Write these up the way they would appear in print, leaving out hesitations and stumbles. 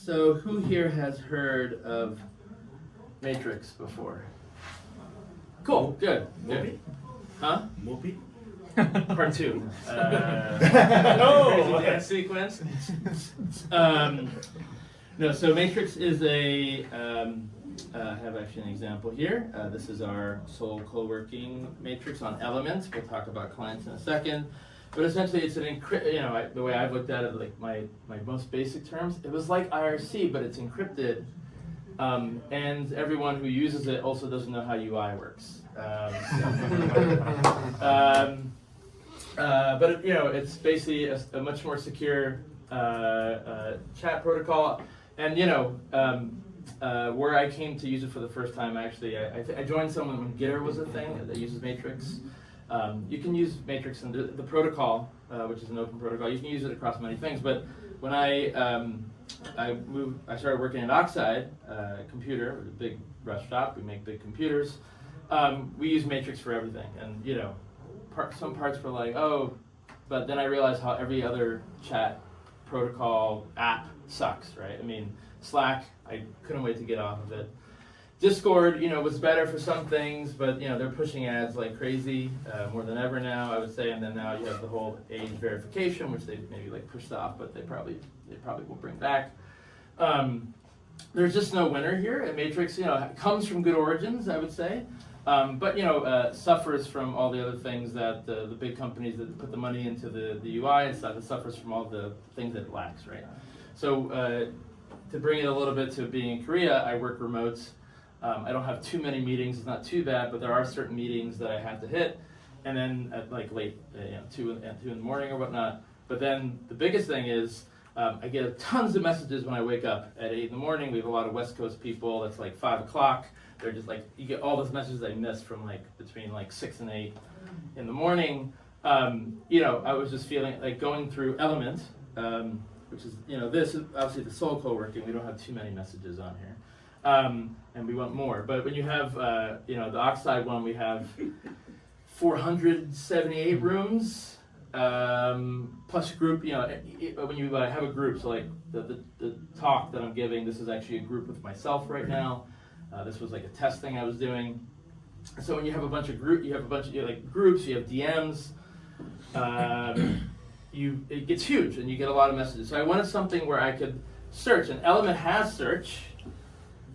So who here has heard of Matrix before? Cool, good. Movie? Huh? Movie? Part 2. Oh! Crazy dance sequence. No, so Matrix is a, I have actually an example here. This is our Seoul co-working matrix on Elements. We'll talk about clients in a second. But essentially it's an the way I've looked at it, like my most basic terms, it was like IRC, but it's encrypted. And everyone who uses it also doesn't know how UI works. But it's basically a much more secure chat protocol. And where I came to use it for the first time, actually, I joined someone when Gitter was a thing that uses Matrix. You can use Matrix and the protocol, which is an open protocol. You can use it across many things. But when I started working at Oxide Computer, a big Rust shop. We make big computers. We use Matrix for everything, and some parts were like, oh, but then I realized how every other chat protocol app sucks, right? I mean, Slack, I couldn't wait to get off of it. Discord, was better for some things, but they're pushing ads like crazy, more than ever now, I would say. And then now you have the whole age verification, which they maybe pushed off, but they probably will bring back. There's just no winner here. And Matrix, comes from good origins, I would say, but suffers from all the other things that the big companies that put the money into the UI and stuff. It suffers from all the things that it lacks, right? So to bring it a little bit to being in Korea, I work remote. I don't have too many meetings. It's not too bad, but there are certain meetings that I have to hit, and then at late, 2 in the morning or whatnot. But then the biggest thing is I get tons of messages when I wake up at 8 in the morning. We have a lot of West Coast people. It's 5 o'clock. They're just you get all those messages I missed from between 6 and 8 in the morning. I was just feeling going through Element, which is this is obviously the Seoul co-working. We don't have too many messages on here. And we want more. But when you have, the Oxide one, we have 478 rooms, plus group, when you have a group, so the talk that I'm giving, this is actually a group with myself right now. This was a test thing I was doing. So when you have a bunch of groups, you have DMs, it gets huge and you get a lot of messages. So I wanted something where I could search, and Element has search.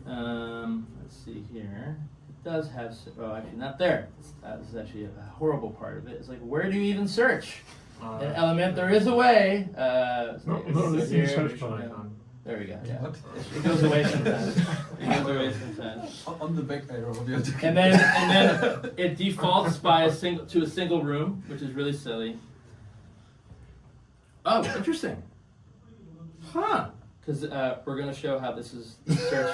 Let's see here. It does have, actually not there. This is actually a horrible part of it. It's where do you even search? In Element, there is a way. No, this is search bar. There we go. Yeah. What? It goes away sometimes. On the back arrow. And then it defaults to a single room, which is really silly. Oh, interesting. Huh. Because we're going to show how this search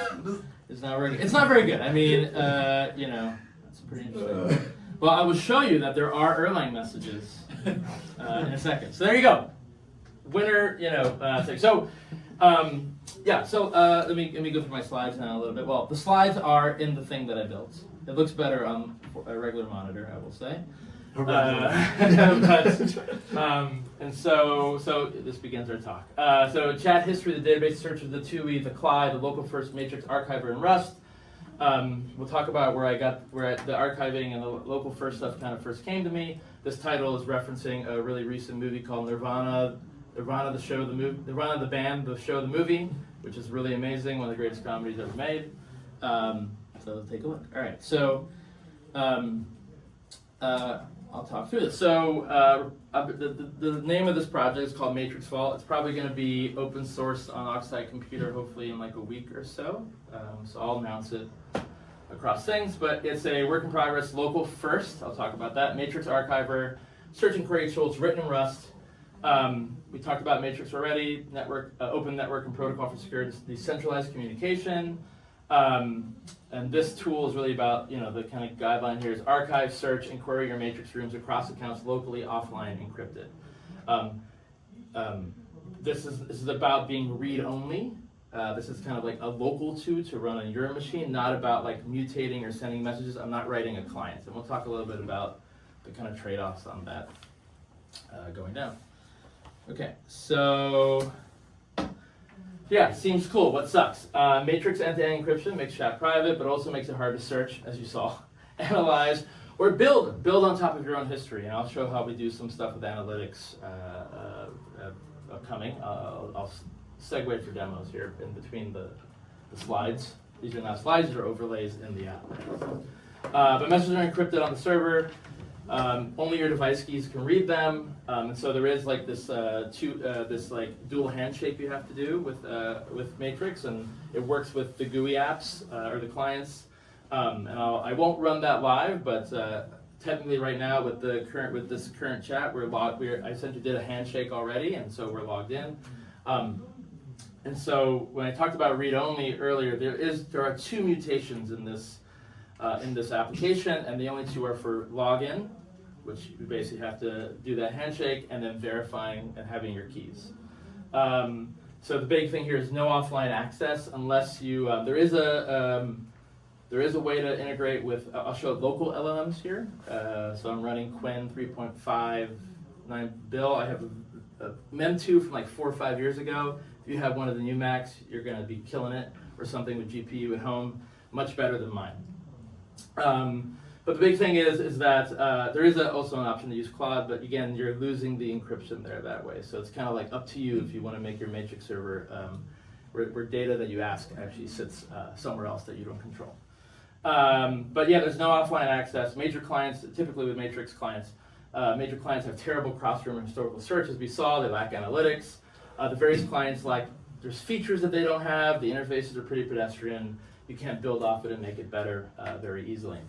is not working. It's not very good. I mean, it's pretty interesting. Well, I will show you that there are Erlang messages in a second. So there you go. Winner, thing. So, let me go through my slides now a little bit. Well, the slides are in the thing that I built. It looks better on a regular monitor, I will say. And so this begins our talk. So chat history, the database search of the TUI, the CLI, the local first matrix archiver in Rust. We'll talk about where the archiving and the local first stuff kind of first came to me. This title is referencing a really recent movie called Nirvana the band, the show, the movie, which is really amazing, one of the greatest comedies ever made. So take a look. All right, so I'll talk through this. So the name of this project is called Matrix Vault. It's probably going to be open source on Oxide Computer, hopefully in a week or so. So I'll announce it across things, but it's a work in progress, local first. I'll talk about that. Matrix Archiver, search and query tools written in Rust. We talked about Matrix already, open network and protocol for secure decentralized communication. And this tool is really about, the kind of guideline here is archive, search, and query your matrix rooms across accounts locally, offline, encrypted. This is about being read-only. This is kind of a local tool to run on your machine, not about mutating or sending messages. I'm not writing a client. And we'll talk a little bit about the kind of trade-offs on that going down. Okay, so Yeah, seems cool. What sucks? Matrix end-to-end encryption makes chat private, but also makes it hard to search, as you saw, analyze, or build on top of your own history. And I'll show how we do some stuff with analytics upcoming. I'll segue for demos here in between the slides. These are not slides, these are overlays in the app. But messages are encrypted on the server. Only your device keys can read them, and so there is like this like dual handshake you have to do with Matrix, and it works with the GUI apps or the clients. And I won't run that live, but technically right now with this current chat, I essentially did a handshake already, and so we're logged in. And so when I talked about read-only earlier, there are 2 mutations in this application, and the only 2 are for login, which you basically have to do that handshake, and then verifying and having your keys. So the big thing here is no offline access unless you. There is a way to integrate with. I'll show local LLMs here. So I'm running Quen 3.59 Bill. I have a Mem2 from like 4 or 5 years ago. If you have one of the new Macs, you're going to be killing it, or something with GPU at home, much better than mine. But the big thing is that there is also an option to use Claude, but again, you're losing the encryption there that way. So it's kind of like up to you if you want to make your Matrix server where data that you ask actually sits somewhere else that you don't control. But yeah, there's no offline access. Major clients, typically with Matrix clients, major clients have terrible cross-room historical search, as we saw. They lack analytics. The various clients, there's features that they don't have. The interfaces are pretty pedestrian. You can't build off it and make it better very easily.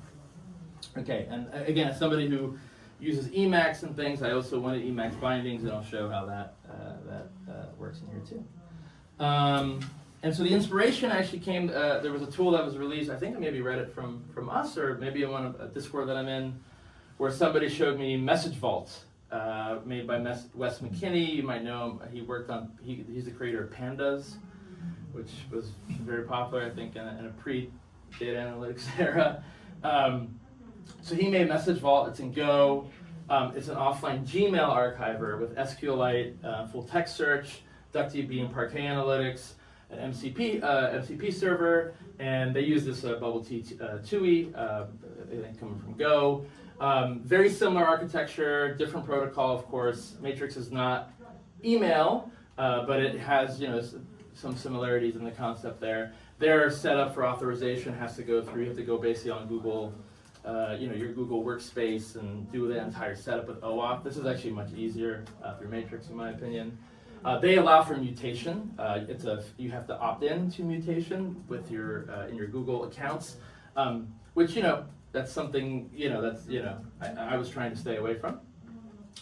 Okay, and again, as somebody who uses Emacs and things, I also wanted Emacs bindings, and I'll show how that works in here too. And so the inspiration actually came, there was a tool that was released, I think I maybe read it from us, or maybe in a Discord that I'm in, where somebody showed me Message Vault, made by Wes McKinney. You might know him. He's the creator of Pandas, which was very popular, I think, in a pre-data analytics era. So he made Message Vault. It's in Go. It's an offline Gmail archiver with SQLite, full text search, DuckDB and Parquet Analytics, an MCP server, and they use this Bubble Tea TUI, coming from Go. Very similar architecture, different protocol, of course. Matrix is not email, but it has some similarities in the concept there. Their setup for authorization has to go through. You have to go basically on Google, your Google Workspace and do the entire setup with OAuth. This is actually much easier through Matrix, in my opinion. They allow for mutation. You have to opt in to mutation with in your Google accounts, which that's something I was trying to stay away from.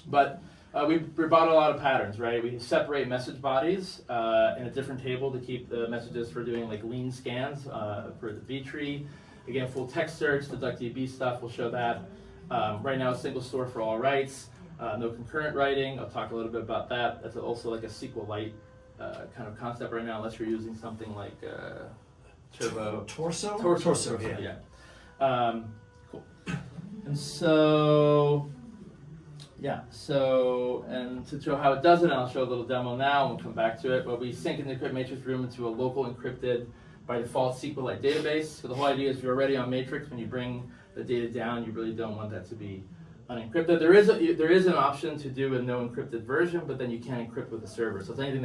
But we brought a lot of patterns, right? We separate message bodies in a different table to keep the messages for doing like lean scans for the B tree. Again, full text search, the DuckDB stuff, we'll show that. Right now, single store for all writes, no concurrent writing. I'll talk a little bit about that. That's also like a SQLite kind of concept right now, unless you're using something like Turbo. Torso, yeah. Cool. And so, and to show how it does it, and I'll show a little demo now, and we'll come back to it, but we sync and decrypt Matrix Room into a local encrypted, by default, SQLite database. So the whole idea is you're already on Matrix. When you bring the data down, you really don't want that to be unencrypted. There is an option to do a no encrypted version, but then you can't encrypt with the server. So it's anything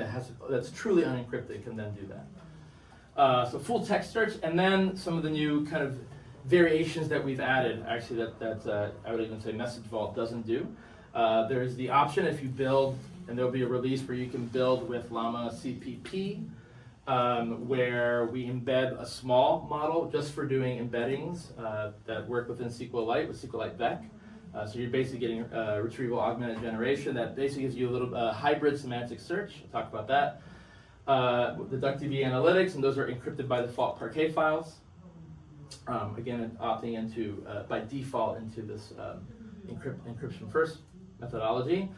that's truly unencrypted can then do that. So full text search, and then some of the new kind of variations that we've added, actually, that I would even say Message Vault doesn't do. There's the option if you build, and there'll be a release where you can build with Llama CPP, where we embed a small model just for doing embeddings that work within SQLite with SQLite Vec. So you're basically getting retrieval augmented generation that basically gives you a little hybrid semantic search. I'll talk about that. The DuckDB analytics, and those are encrypted by default Parquet files. Again, opting into by default into this encryption first methodology.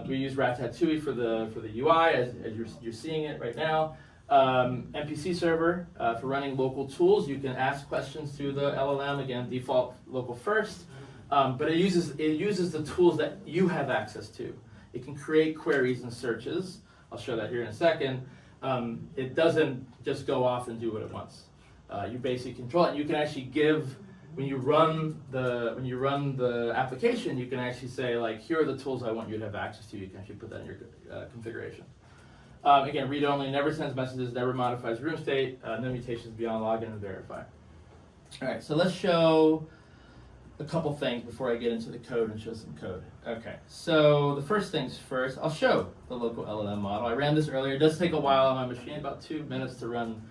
We use Ratatouille for the UI as you're seeing it right now. MPC server for running local tools. You can ask questions through the LLM. Again, default local first, but it uses the tools that you have access to. It can create queries and searches. I'll show that here in a second. it doesn't just go off and do what it wants. You basically control it. You can actually give, when you run the application, you can actually say like, here are the tools I want you to have access to. You can actually put that in your configuration. Again, read only, never sends messages, never modifies room state, no mutations beyond login and verify. All right, so let's show a couple things before I get into the code and show some code. Okay, so the first things first, I'll show the local LLM model. I ran this earlier. It does take a while on my machine, about 2 minutes to run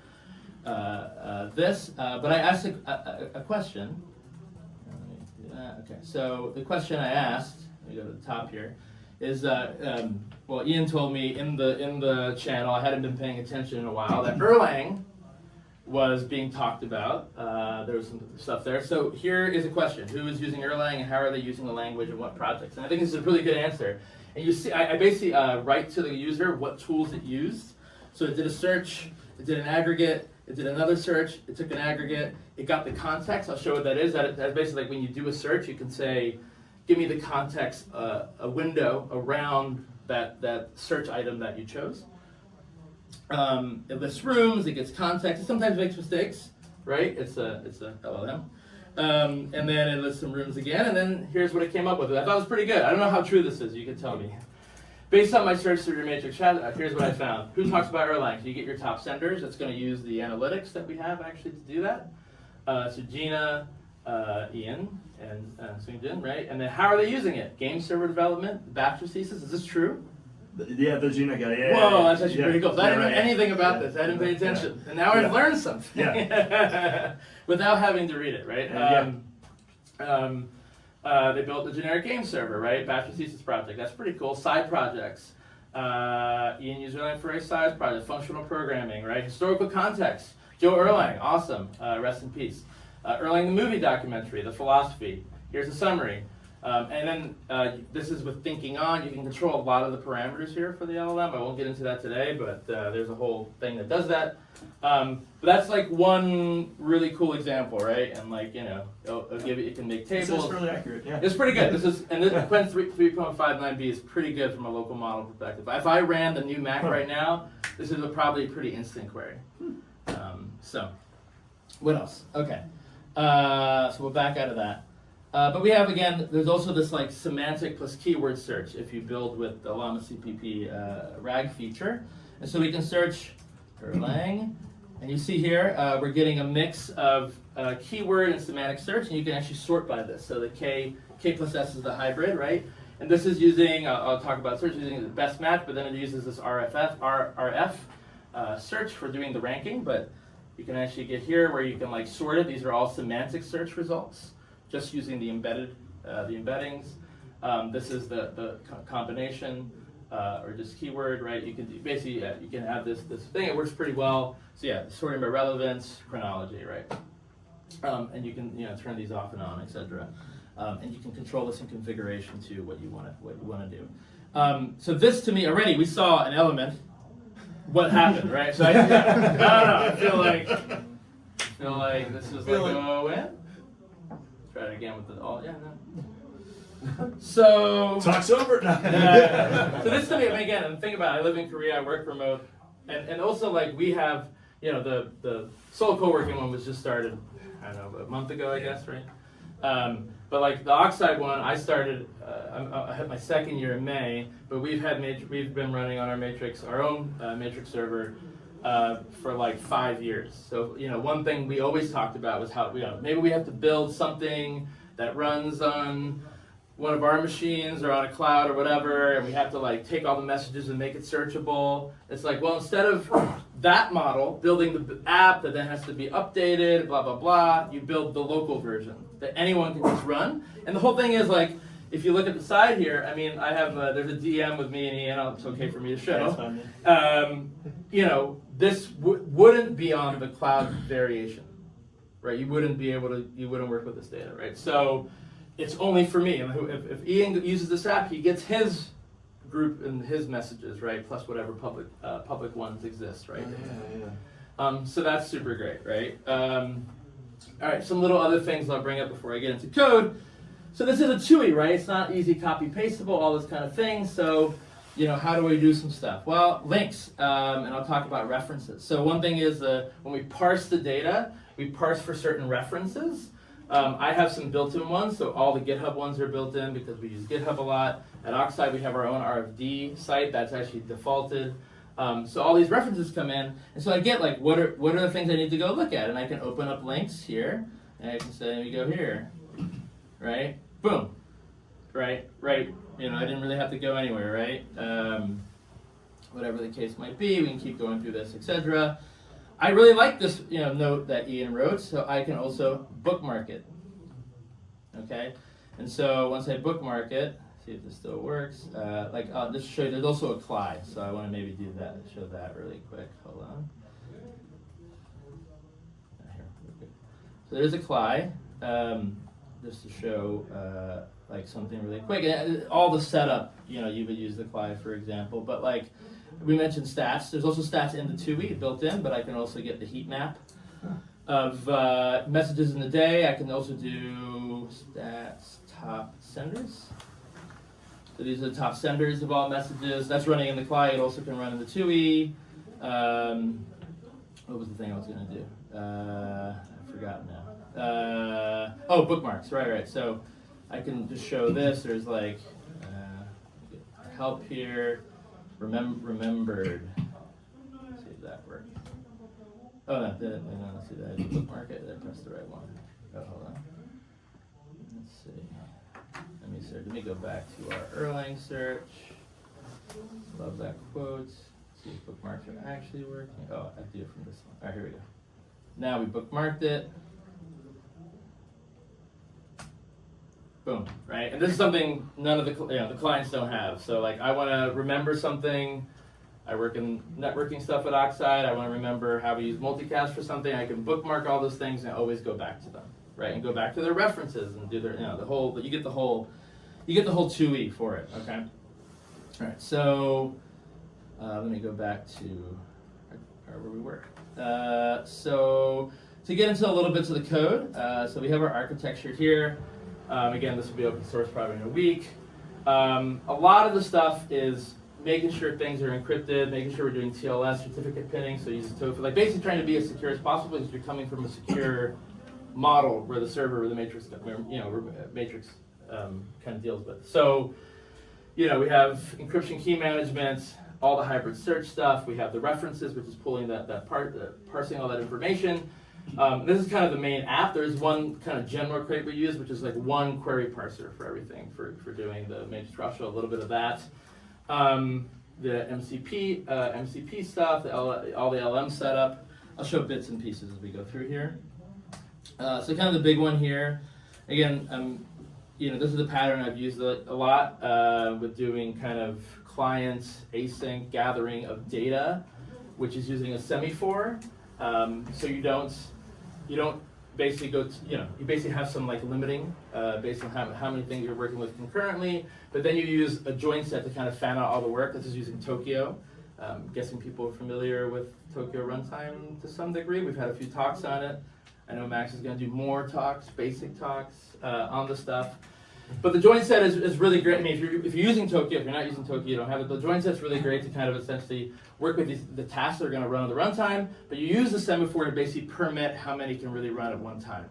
this, but I asked a question. Let me do that. Okay, so the question I asked, let me go to the top here, is well, Ian told me in the channel, I hadn't been paying attention in a while, that Erlang was being talked about. There was some stuff there. So here is a question: who is using Erlang, and how are they using the language, and what projects? And I think this is a really good answer. And you see, I basically write to the user what tools it used. So it did a search, it did an aggregate, it did another search, it took an aggregate, it got the context. I'll show what that is. That's basically like when you do a search, you can say, give me the context, a window around that search item that you chose. It lists rooms, it gets context, it sometimes makes mistakes, right? It's a LLM. And then it lists some rooms again, and then here's what it came up with. I thought it was pretty good. I don't know how true this is, you can tell me. Based on my search through your matrix chat, here's what I found. Who talks about Erlang? So you get your top senders. It's going to use the analytics that we have actually to do that. So Gina, Ian, and Sungjin, right? And then how are they using it? Game server development, bachelor's thesis. Is this true? Yeah, the Gina guy. Yeah. Whoa, that's actually pretty cool. So I didn't know anything about this. I didn't pay attention, and now I've learned something without having to read it, right? They built a generic game server, right? Bachelor's thesis project. That's pretty cool. Side projects. Ian used Erlang for a side project. Functional programming, right? Historical context. Joe Erlang, awesome. Rest in peace. Erlang the movie documentary, the philosophy. Here's a summary. And then this is with thinking on. You can control a lot of the parameters here for the LLM. I won't get into that today, but there's a whole thing that does that. But that's like one really cool example, right? And like, you know, it'll give it, you can make tables. It's really accurate, yeah. It's pretty good. And this Quen 3.59b is pretty good from a local model perspective. If I ran the new Mac right now, this is probably a pretty instant query. So, what else? Okay. So we'll back out of that. But we have, again, there's also this like semantic plus keyword search if you build with the Llama CPP RAG feature. And so we can search Erlang, and you see here we're getting a mix of keyword and semantic search, and you can actually sort by this. So the K plus S is the hybrid, right? And this is using, I'll talk about search using the best match, but then it uses this RF search for doing the ranking. But you can actually get here where you can like sort it. These are all semantic search results, just using the embeddings. This is the combination, or just keyword, right? You can basically, you can have this thing. It works pretty well. So yeah, sorting by relevance, chronology, right? And you can turn these off and on, etc. And you can control this in configuration to what you want to do. So this to me already, we saw an element. What happened, right? So I don't know. I feel like this is like oh in. Try it again with the no. So talk's over. So this to me, again, and think about it, I live in Korea, I work remote, and also like we have, the Seoul co-working one was just started, I don't know, a month ago, I guess, right? But like the Oxide one, I started, I had my second year in May, but we've been running on our own Matrix server for like 5 years. So, one thing we always talked about was how, maybe we have to build something that runs on one of our machines or on a cloud or whatever, and we have to like take all the messages and make it searchable. It's like, well, instead of that model, building the app that then has to be updated, blah, blah, blah, you build the local version that anyone can just run. And the whole thing is like, if you look at the side here, I mean, I have, there's a DM with me and Ian, it's okay for me to show. This wouldn't be on the cloud variation, right? You wouldn't work with this data, right? So it's only for me. And if Ian uses this app, he gets his group and his messages, right? Plus whatever public ones exist, right? So that's super great, right? All right, some little other things I'll bring up before I get into code. So this is a TUI, right? It's not easy copy-pastable, all this kind of thing. So how do we do some stuff? Well, links, and I'll talk about references. So one thing is when we parse the data, we parse for certain references. I have some built-in ones, so all the GitHub ones are built in because we use GitHub a lot. At Oxide, we have our own RFD site that's actually defaulted. So all these references come in, and so I get like, what are the things I need to go look at? And I can open up links here, and I can say, let me go here, right? Boom, right. I didn't really have to go anywhere, right? Whatever the case might be, we can keep going through this, etc. I really like this, note that Ian wrote, so I can also bookmark it. Okay, and so once I bookmark it, see if this still works. Just show you, there's also a CLI, so I want to maybe do that, show that really quick. Hold on. So there's a CLI, just to show something really quick. And all the setup, you would use the CLI, for example, but like we mentioned stats. There's also stats in the TUI built in, but I can also get the heat map of messages in the day. I can also do stats top senders. So these are the top senders of all messages. That's running in the CLI. It also can run in the TUI. What was the thing I was going to do? I forgot now. Bookmarks. Right. So I can just show this. There's like help here. Remembered. Let's see if that works. Oh no, let's see that. Bookmark it. I pressed the right one. Oh, hold on. Let's see. Let me go back to our Erlang search. Love that quote. See if bookmarks are actually working. Oh, I do it from this one. All right, here we go. Now we bookmarked it. Boom, right? And this is something none of the clients don't have. So like I want to remember something. I work in networking stuff at Oxide. I want to remember how we use multicast for something. I can bookmark all those things and always go back to them, right? And go back to their references and do their, the whole. You get the whole TUI for it. Okay. All right. So let me go back to where we were. So to get into a little bits of the code, so we have our architecture here. Again, this will be open source probably in a week. A lot of the stuff is making sure things are encrypted, making sure we're doing TLS, certificate pinning, so using TOEFL, like basically trying to be as secure as possible because you're coming from a secure model where the server or the matrix, matrix kind of deals with. So, we have encryption key management, all the hybrid search stuff. We have the references, which is pulling parsing all that information. This is kind of the main app. There's one kind of general crate we use, which is like one query parser for everything, for doing the matrix. I'll show a little bit of that. The MCP stuff, all the LM setup. I'll show bits and pieces as we go through here. So kind of the big one here. Again, this is the pattern I've used a lot with doing kind of client async gathering of data, which is using a semaphore. So you don't basically go to, you basically have some like limiting based on how many things you're working with concurrently, but then you use a join set to kind of fan out all the work. This is using Tokyo. Guessing people are familiar with Tokyo runtime to some degree. We've had a few talks on it. I know Max is going to do more talks, basic talks on the stuff. But the join set is really great. I mean, if you're using Tokyo, if you're not using Tokyo, you don't have it. The join set's really great to kind of essentially work with the tasks that are going to run on the runtime, but you use the semaphore to basically permit how many can really run at one time.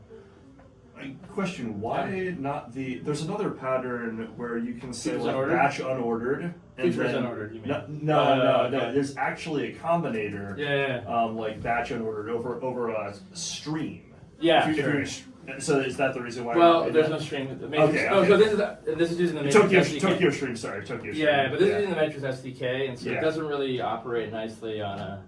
Question, why not there's another pattern where you can say Features like unordered? batch unordered. And Features then, unordered, you mean? No. Okay. There's actually a combinator, Yeah. like batch unordered over a stream. Yeah, If sure. So is that the reason why? Well, there's no stream. The Matrix. Okay, Oh, okay. so this is using the Matrix SDK. Tokyo stream, sorry, Tokyo stream. Yeah, but this is using the Matrix SDK, and so Yeah. it doesn't really operate nicely on a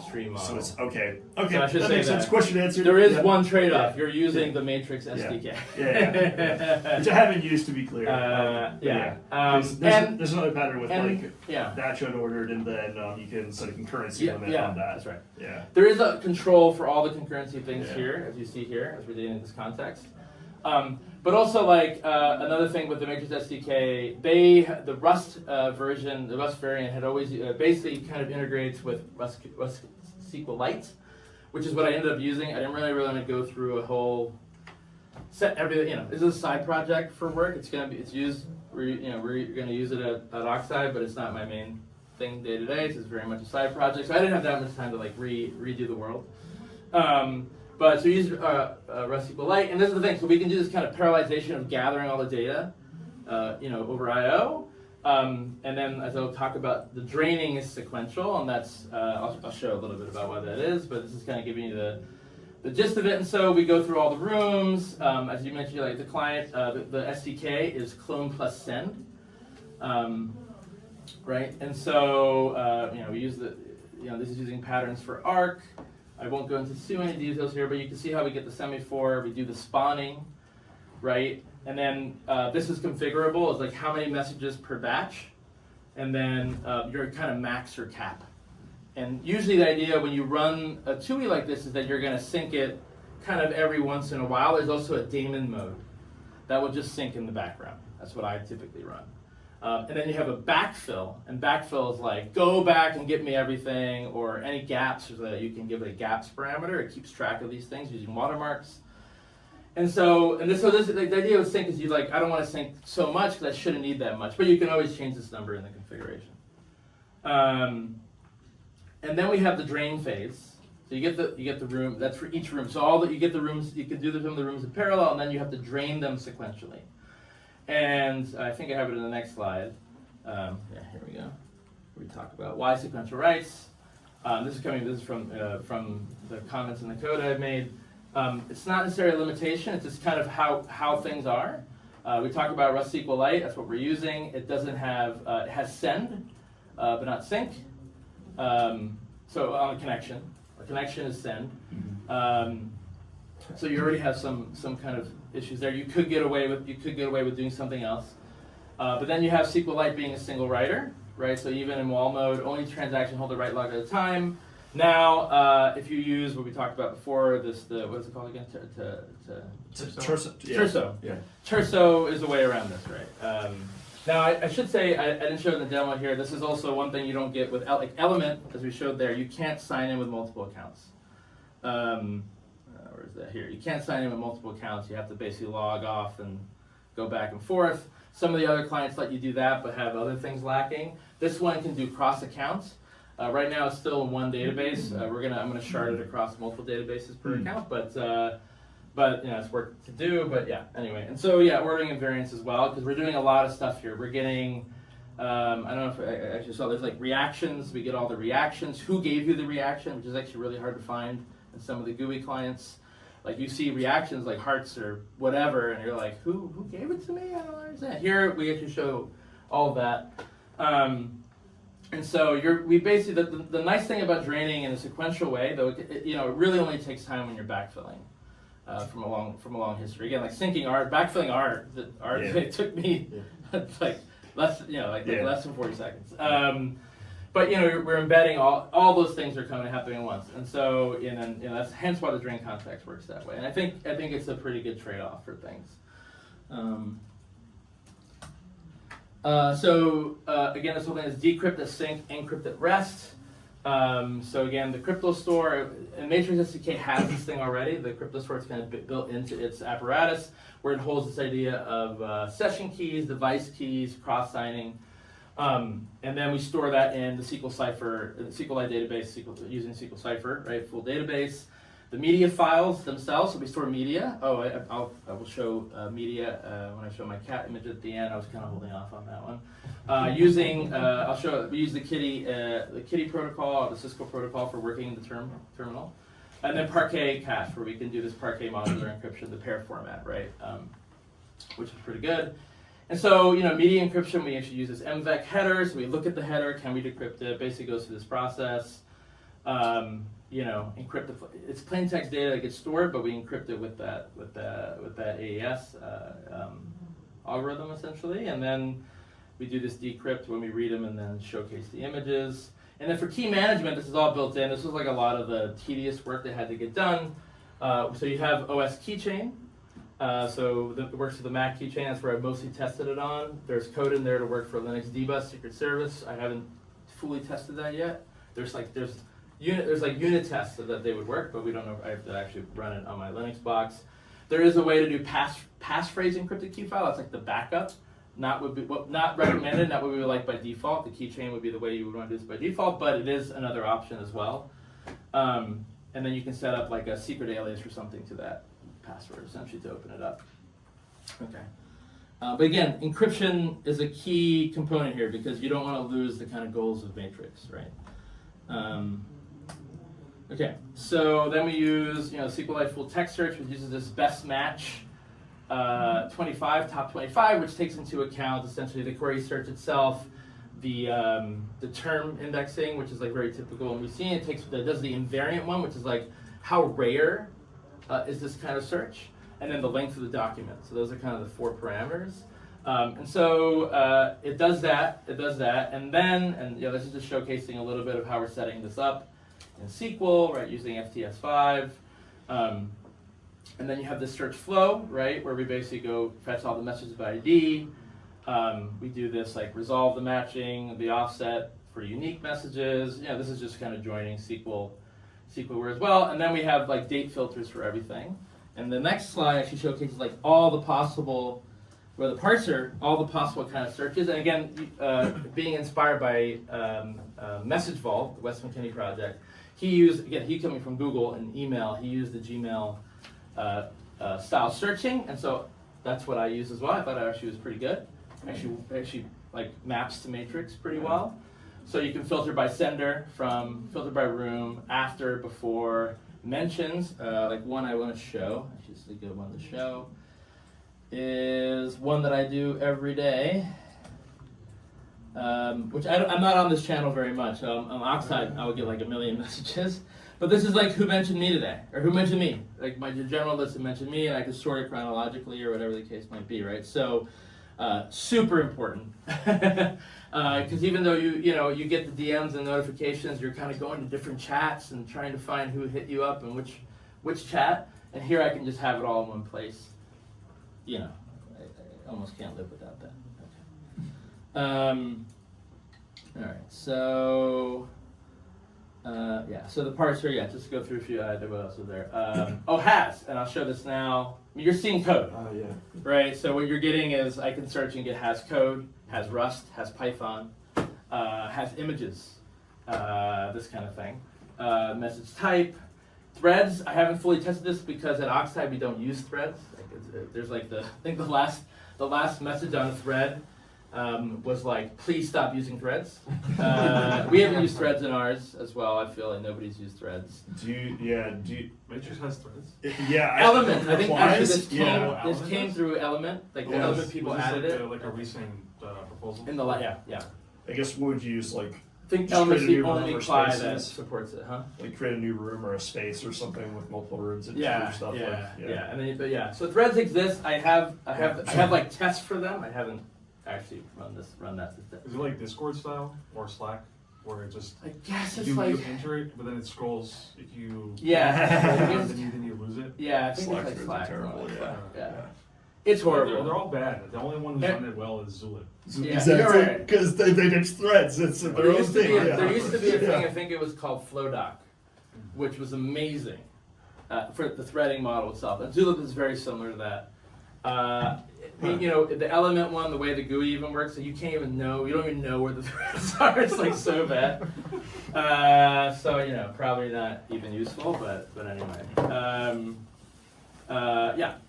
stream model. So it's okay. So I should that say makes sense. that. Question answered. There is Yeah. one trade-off. Yeah. You're using the Matrix SDK. Yeah. Which I haven't used, to be clear. Yeah. There's another pattern with yeah. batch unordered, and then you can set a concurrency limit on that. That's right. Yeah. There is a control for all the concurrency things Yeah. here, as you see here, as we're dealing in this context. But also, another thing with the Matrix SDK, the Rust version, the Rust variant had always basically kind of integrates with Rust SQLite, which is what I ended up using. I didn't really want to go through a whole set everything. This is a side project for work. It's used we're going to use it at Oxide, but it's not my main thing day to day. It's very much a side project, so I didn't have that much time to like redo the world. But so we use Rust SQLite, and this is the thing. So we can do this kind of parallelization of gathering all the data, over I/O. And then, as I'll talk about, the draining is sequential, and that's I'll show a little bit about why that is. But this is kind of giving you the gist of it. And so we go through all the rooms. As you mentioned, like the client, the SDK is clone plus send, right? And so we use this is using patterns for arc. I won't go into too many details here, but you can see how we get the semaphore. We do the spawning, right? And then this is configurable. It's like how many messages per batch, and then your kind of max or cap. And usually the idea when you run a TUI like this is that you're going to sync it kind of every once in a while. There's also a daemon mode that will just sync in the background. That's what I typically run. And then you have a backfill, and backfill is like, go back and get me everything, or any gaps, so that you can give it a gaps parameter. It keeps track of these things using watermarks. And so the idea with sync is I don't want to sync so much because I shouldn't need that much, but you can always change this number in the configuration. And then we have the drain phase. So you get the room, that's for each room. So you get the rooms, you can do some of the rooms in parallel, and then you have to drain them sequentially. And I think I have it in the next slide. Here we go. We talk about why sequential writes. This is from the comments in the code I've made. It's not necessarily a limitation. It's just kind of how things are. We talk about Rust SQLite. That's what we're using. It doesn't have it has send, but not sync. So on a connection is send. So you already have some kind of issues there. You could get away with doing something else, but then you have SQLite being a single writer, right? So even in wall mode, only transaction hold the write log at a time. Now, if you use what we talked about before, what is it called again? Terso. Yeah. Terso is a way around this, right? Now, I should say, I didn't show it in the demo here. This is also one thing you don't get with Element, as we showed there. You can't sign in with multiple accounts. Where is that here? You can't sign in with multiple accounts. You have to basically log off and go back and forth. Some of the other clients let you do that, but have other things lacking. This one can do cross accounts. Right now, it's still in one database. I'm gonna shard it across multiple databases per account, but it's work to do. But yeah, anyway, and so ordering and variants as well, because we're doing a lot of stuff here. We're getting, I don't know if I actually saw, there's like reactions. We get all the reactions. Who gave you the reaction, which is actually really hard to find in some of the GUI clients. Like you see reactions like hearts or whatever, and you're like, who gave it to me? I don't understand. Here we actually show all of that. And so we basically, the nice thing about draining in a sequential way, though, it really only takes time when you're backfilling from a long history. Again, like syncing art, backfilling art, it took me like less than 40 seconds. But we're embedding all those things are kind of happening at once, and so that's hence why the drain context works that way. And I think it's a pretty good trade-off for things. Again, this whole thing is decrypt at sync, encrypt at rest. So again, the crypto store, and Matrix SDK has this thing already. The crypto store is kind of built into its apparatus, where it holds this idea of session keys, device keys, cross-signing, and then we store that in the SQL Cipher, the SQLite database, using SQL Cipher, right? Full database. The media files themselves, so we store media. I will show media when I show my cat image at the end. I was kind of holding off on that one. We use the Kitty protocol, the Cisco protocol for working in the terminal. And then Parquet cache, where we can do this Parquet modular encryption, the pair format, right? Which is pretty good. And so, media encryption, we actually use this MVEC header. So we look at the header, can we decrypt it? Basically goes through this process. Encrypt it's plain text data that gets stored, but we encrypt it with that AES algorithm essentially, and then we do this decrypt when we read them, and then showcase the images. And then for key management, this is all built in. This was like a lot of the tedious work that had to get done. So you have OS keychain. So it works with the Mac keychain. That's where I mostly tested it on. There's code in there to work for Linux dbus secret service. I haven't fully tested that yet. There's unit tests so that they would work, but we don't know if I have to actually run it on my Linux box. There is a way to do passphrase encrypted key file. That's like the backup not recommended, not what we would like by default. The keychain would be the way you would want to do this by default, but it is another option as well. And then you can set up like a secret alias or something to that password, essentially, to open it up. Okay. But again, encryption is a key component here because you don't want to lose the kind of goals of Matrix, right? Okay, so then we use SQLite full text search, which uses this best match 25, top 25, which takes into account essentially the query search itself, the term indexing, which is like very typical, and we've seen it does the invariant one, which is like how rare is this kind of search, and then the length of the document. So those are kind of the 4 parameters. And so it does that, and then this is just showcasing a little bit of how we're setting this up in SQL, right, using FTS5. And then you have this search flow, right, where we basically go fetch all the messages by ID. We do this like resolve the matching, the offset for unique messages. This is just kind of joining SQL as well. And then we have like date filters for everything. And the next slide actually showcases like all the possible, where the parser, all the possible kind of searches. And again, being inspired by Message Vault, the Wes McKinney project, he coming from Google and email, he used the Gmail style searching, and so that's what I use as well. I thought it actually was pretty good. Actually like maps to Matrix pretty well. So you can filter by sender, filter by room, after, before, mentions. Like one I want to show, actually it's a good one to show, is one that I do every day. Which I'm not on this channel very much. On Oxide, I would get like 1 million messages. But this is like who mentioned me today, or who mentioned me. Like my general list that mentioned me, and I can sort it chronologically or whatever the case might be, right? So super important. Because even though you get the DMs and notifications, you're kind of going to different chats and trying to find who hit you up and which chat. And here I can just have it all in one place. I almost can't live without that. All right, so so the parser, just to go through a few, what else is there? Has, and I'll show this now. You're seeing code, right? So what you're getting is I can search and get has code, has Rust, has Python, has images, this kind of thing. Message type, threads. I haven't fully tested this because at Oxide we don't use threads. There's like I think the last message on a thread was like, please stop using threads. We haven't used threads in ours as well. I feel like nobody's used threads. Matrix has threads? Yeah. Element. I think actually this Element came through Element. Like the Element people added it. Like a recent proposal? In the I guess what would you use, like? I think Just Element's create a the new room only or CLI that spaces. supports it, huh? Like create a new room or a space or something with multiple rooms and stuff. And then so threads exist. I have like tests for them. I haven't actually run that system. Is it like Discord style or Slack, where it just I guess it's you like enter it, but then it scrolls if you then you lose it? Yeah, I think Slack's it's like really Slack. terrible, Yeah. It's horrible. They're all bad. The only one who's done it well is Zulip. Yeah, Exactly, you're right. because they ditched threads. It's their There own used to thing. be there used to be a thing. Yeah. I think it was called FlowDoc, which was amazing for the threading model itself. And Zulip is very similar to that. The Element one, the way the GUI even works, so you don't even know where the threads are. It's like so bad. So probably not even useful, but anyway.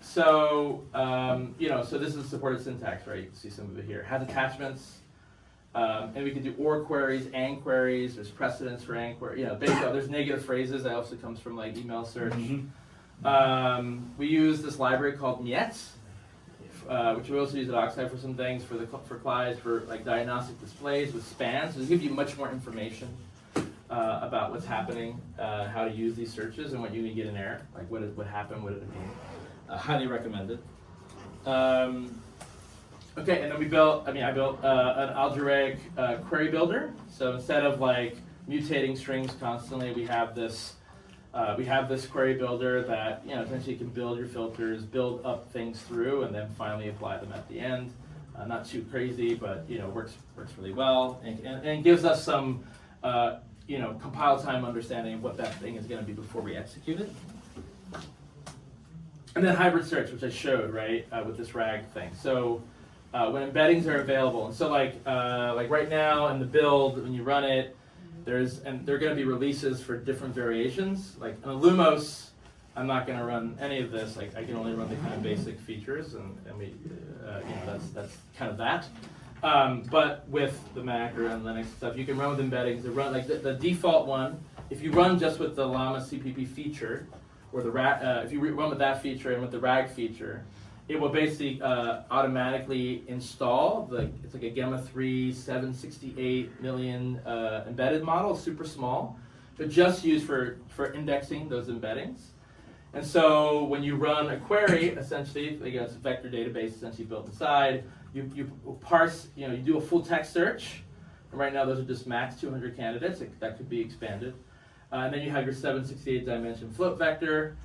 So this is supported syntax, right? You can see some of it here. It has attachments, and we can do OR queries, AND queries. There's precedence for AND query. Basically, there's negative phrases. That also comes from like email search. We use this library called Niet, which we also use at Oxide for some things, for CLIs, for like diagnostic displays with spans. So they give you much more information about what's happening, how to use these searches, and what you need to get in error, like what happened, what did it mean. Highly recommended. Okay, and then I built an algebraic query builder. So instead of like mutating strings constantly, we have this query builder that essentially you can build your filters, build up things through, and then finally apply them at the end. Not too crazy, but works really well, and gives us some compile time understanding of what that thing is going to be before we execute it. And then hybrid search, which I showed, right, with this RAG thing. So when embeddings are available. And so like right now in the build, when you run it, there are going to be releases for different variations. Like in Lumos, I'm not going to run any of this. Like I can only run the kind of basic features, and we, that's kind of that. But with the Mac or on Linux stuff, you can run with embeddings. They run like the default one. If you run just with the Llama CPP feature, or the if you run with that feature and with the RAG feature, it will basically automatically install it's like a Gamma 3 768 million embedded model, super small, but just used for indexing those embeddings. And so when you run a query, essentially, like it's a vector database essentially built inside. You parse, you do a full text search. And right now those are just max 200 candidates. That could be expanded. And then you have your 768 dimension float vector.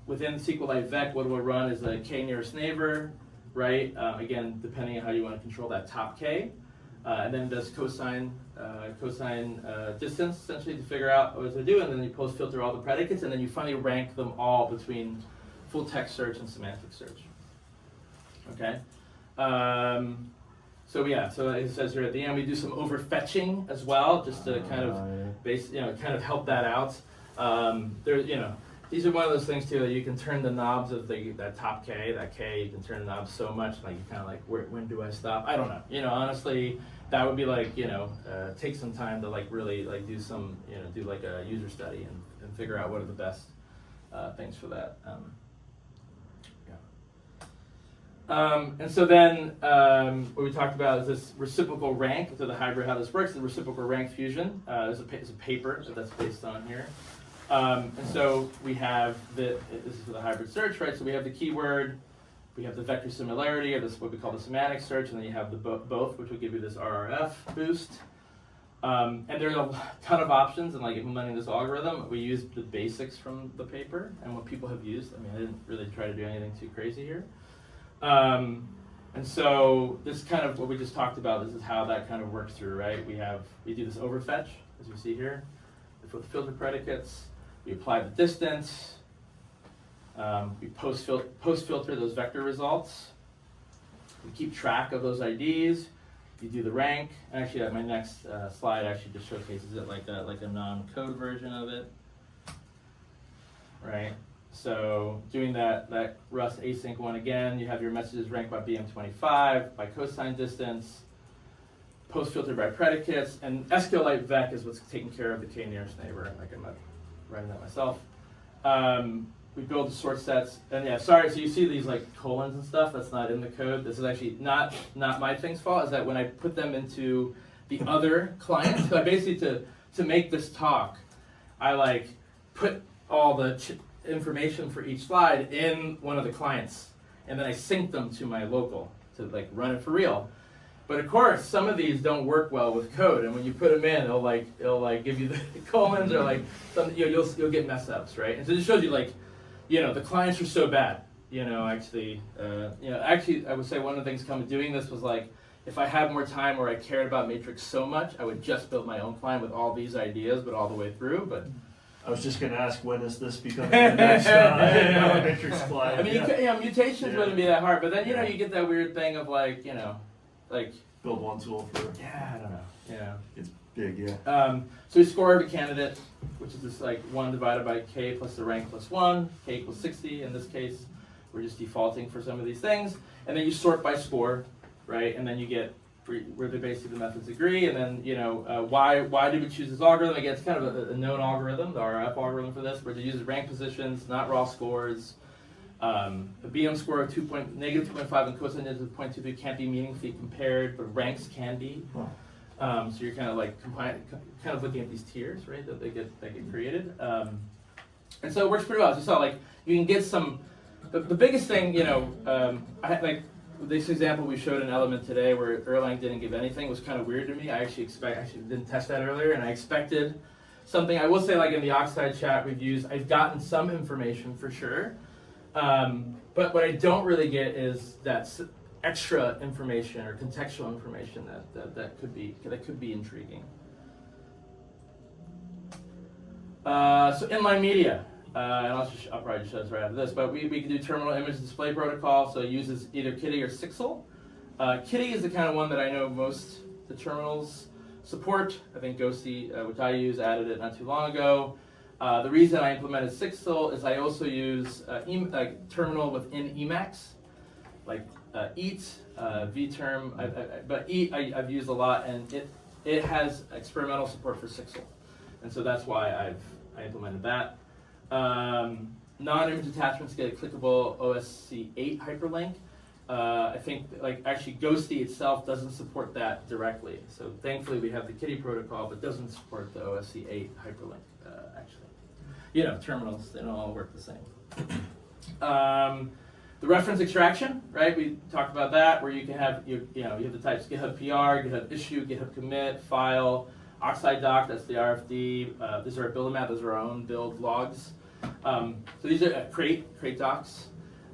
Within SQLite vec, what will run is a k nearest neighbor, right? Again, depending on how you want to control that top k. And then it does cosine distance, essentially, to figure out what to do. And then you post filter all the predicates, and then you finally rank them all between full text search and semantic search. Okay? So it says here at the end, we do some overfetching as well, just to kind of help that out. These are one of those things too that you can turn the knobs of that top K, you can turn the knobs so much, like you kind of like, when do I stop? I don't know. Honestly, that would be like, take some time to like really like do some, do like a user study and figure out what are the best things for that. And so then what we talked about is this reciprocal rank, so the hybrid, how this works, the reciprocal rank fusion. There's a paper that's based on here. And so we have this is for the hybrid search, right? So we have the keyword, we have the vector similarity, or this what we call the semantic search, and then you have the both, which will give you this RRF boost. And there's a ton of options in like implementing this algorithm. We use the basics from the paper and what people have used. I mean, I didn't really try to do anything too crazy here. And so this kind of what we just talked about, this is how that kind of works through, right? We do this overfetch, as you see here. We put the filter predicates, we apply the distance, we post filter those vector results, we keep track of those IDs, you do the rank. Actually, my next slide actually just showcases it like a non-code version of it, right? So doing that Rust async one again, you have your messages ranked by BM25, by cosine distance, post filter by predicates, and SQLite vec is what's taking care of the k nearest neighbor. Like I'm not writing that myself. We build the sort sets, and yeah, sorry. So you see these like colons and stuff. That's not in the code. This is actually not my thing's fault. Is that when I put them into the other client, so I basically to make this talk, I like put all the information for each slide in one of the clients, and then I sync them to my local to like run it for real. But of course, some of these don't work well with code, and when you put them in, it'll like give you the colons or like some, you'll get mess ups, right? And so it shows you like, the clients are so bad. Actually, I would say one of the things coming doing this was like, if I had more time or I cared about Matrix so much, I would just build my own client with all these ideas, but all the way through. But I was just going to ask, when is this becoming the next Matrix client? I mean, mutations wouldn't be that hard, but then you get that weird thing of like, like build one tool for. Yeah, I don't know. Yeah, it's big. Yeah. So we score every candidate, which is this like 1 divided by k plus the rank plus 1, k equals 60 in this case. We're just defaulting for some of these things, and then you sort by score, right? And then you get where basically the methods agree, and then why did we choose this algorithm? Again, it's kind of a known algorithm, the RF algorithm for this, where it uses rank positions, not raw scores. A BM score of negative 2.5 and cosine of 0.23 can't be meaningfully compared, but ranks can be. So you're kind of like looking at these tiers, right? That get created, and so it works pretty well. As you saw, like you can get some. The biggest thing, I had like this example we showed an element today where Erlang didn't give anything was kind of weird to me. I actually didn't test that earlier, and I expected something. I will say, like in the Oxide chat reviews, I've gotten some information for sure. But what I don't really get is that extra information or contextual information that could be intriguing. So inline media, and I'll probably just show this right after this. But we can do terminal image display protocol, so it uses either Kitty or Sixel. Kitty is the kind of one that I know most the terminals support. I think Ghosty, which I use, added it not too long ago. The reason I implemented Sixtel is I also use terminal within Emacs, like Eat, vterm, but Eat I've used a lot, and it has experimental support for Sixtel, and so that's why I implemented that. Non-image attachments get a clickable OSC8 hyperlink. I think actually Ghosty itself doesn't support that directly, so thankfully we have the Kitty protocol, but doesn't support the OSC8 hyperlink actually. Terminals, they don't all work the same. The reference extraction, right? We talked about that, where you can have you have the types GitHub PR, GitHub issue, GitHub commit, file, Oxide doc. That's the RFD. These are our build map. Those are our own build logs. So these are crate docs.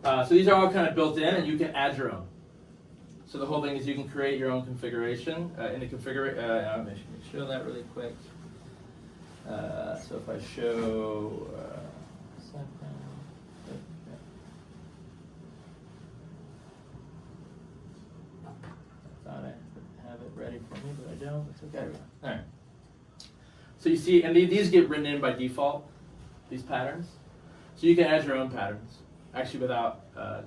So these are all kind of built in, and you can add your own. So the whole thing is you can create your own configuration in the configuration. Let me show that really quick. So if I show. Thought I have it ready for me, but I don't. It's okay. All right. So you see, and these get written in by default, these patterns. So you can add your own patterns, actually without